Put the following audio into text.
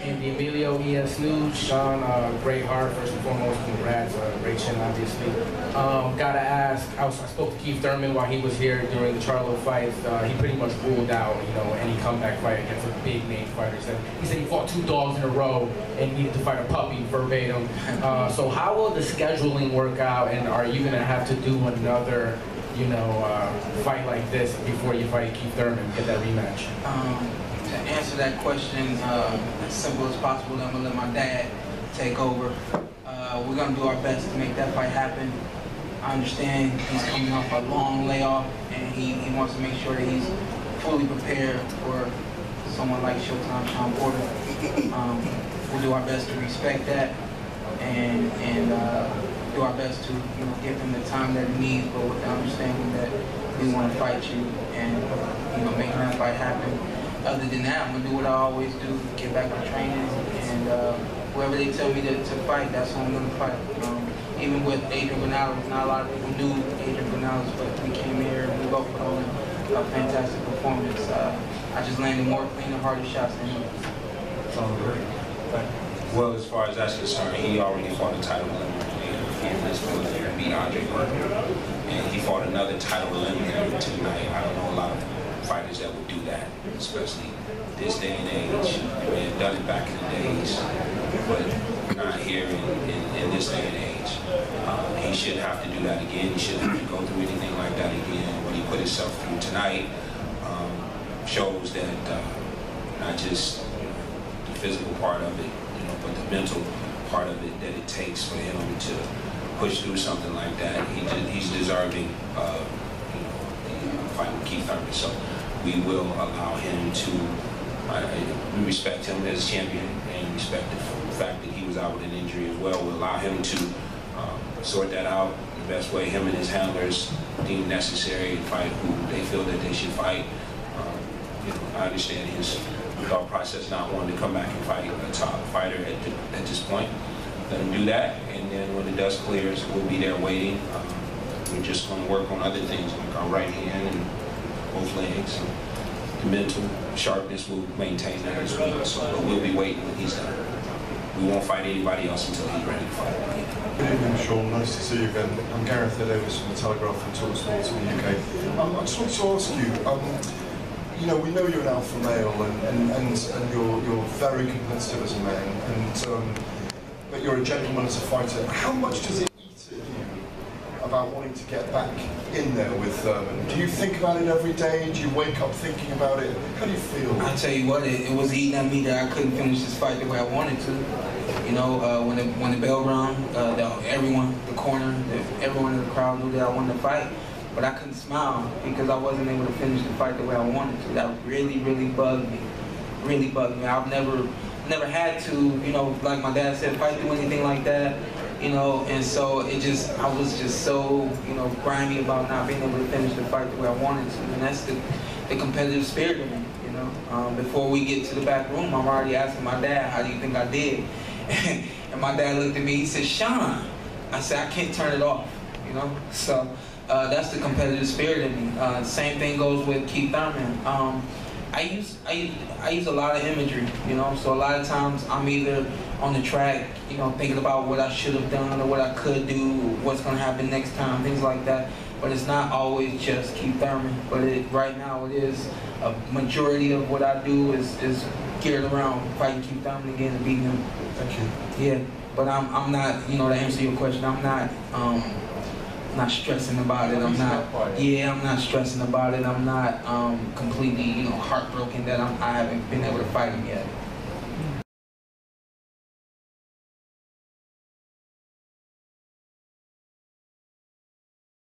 Andy Emilio, ES News. Shawn, great heart, first and foremost, congrats, great chin, obviously. Gotta ask, I spoke to Keith Thurman while he was here during the Charlo fight. He pretty much ruled out, any comeback fight against a big name fighter. He said he fought 2 dogs in a row and needed to fight a puppy, verbatim. So how will the scheduling work out, and are you gonna have to do another, fight like this before you fight Keith Thurman, get that rematch? To answer that question as simple as possible, I'm gonna let my dad take over. We're gonna do our best to make that fight happen. I understand he's coming off a long layoff, and he wants to make sure that he's fully prepared for someone like Showtime, Shawn Porter. We'll do our best to respect that and do our best to give him the time that he needs, but with the understanding that we want to fight you and making that fight happen. Other than that, I'm gonna do what I always do: get back to training, and whoever they tell me to fight, that's who I'm gonna fight. Even with Adrian Granados, not a lot of people knew Adrian Granados, but we came here and we both put on a fantastic performance. I just landed more clean and harder shots than him. Well, as far as that's concerned, he already fought a title eliminator in this military, beat Adrian Granados, and he fought another title eliminator tonight. I don't know a lot of fighters that would do that, especially this day and age. They may have done it back in the days, but not here in this day and age. He shouldn't have to do that again. He shouldn't have to go through anything like that again. What he put himself through tonight shows that not just the physical part of it, but the mental part of it that it takes for him to push through something like that. He's deserving of the fight with Keith Thurman. So we will allow him to, we respect him as champion and respect the fact that he was out with an injury as well. We'll allow him to sort that out the best way him and his handlers deem necessary and fight who they feel that they should fight. I understand his thought process not wanting to come back and fight a top fighter at this point. Let him do that, and then when the dust clears, we'll be there waiting. We're just going to work on other things like our right hand and both legs. The mental sharpness will maintain that as well. So, but we'll be waiting when he's done. We won't fight anybody else until he's ready to fight. Good evening, Shawn. Nice to see you again. I'm Gareth Davis from the Telegraph and Talksport in the UK. I just want to ask you, we know you're an alpha male and you're very competitive as a man, but you're a gentleman as a fighter. How much does it eat at you about wanting to get back in there with Thurman? Do you think about it every day? Do you wake up thinking about it? How do you feel? I'll tell you what, it was eating at me that I couldn't finish this fight the way I wanted to. When the bell rang, everyone, the corner, everyone in the crowd knew that I wanted to fight. But I couldn't smile because I wasn't able to finish the fight the way I wanted to. That really, really bugged me. Really bugged me. I've never had to, like my dad said, fight through anything like that, and so I was just so, grimy about not being able to finish the fight the way I wanted to. And that's the competitive spirit of me, Before we get to the back room, I'm already asking my dad, how do you think I did? And my dad looked at me, he said, Shawn. I said, I can't turn it off, So that's the competitive spirit in me. Same thing goes with Keith Thurman. I use a lot of imagery, so a lot of times I'm either on the track, thinking about what I should have done or what I could do, what's going to happen next time, things like that. But it's not always just Keith Thurman. But right now it is a majority of what I do is geared around fighting Keith Thurman again and beating him. Thank you. Yeah, but I'm not, to answer your question, I'm not stressing about it. I'm not stressing about it. I'm not completely, heartbroken that I haven't been able to fight him yet.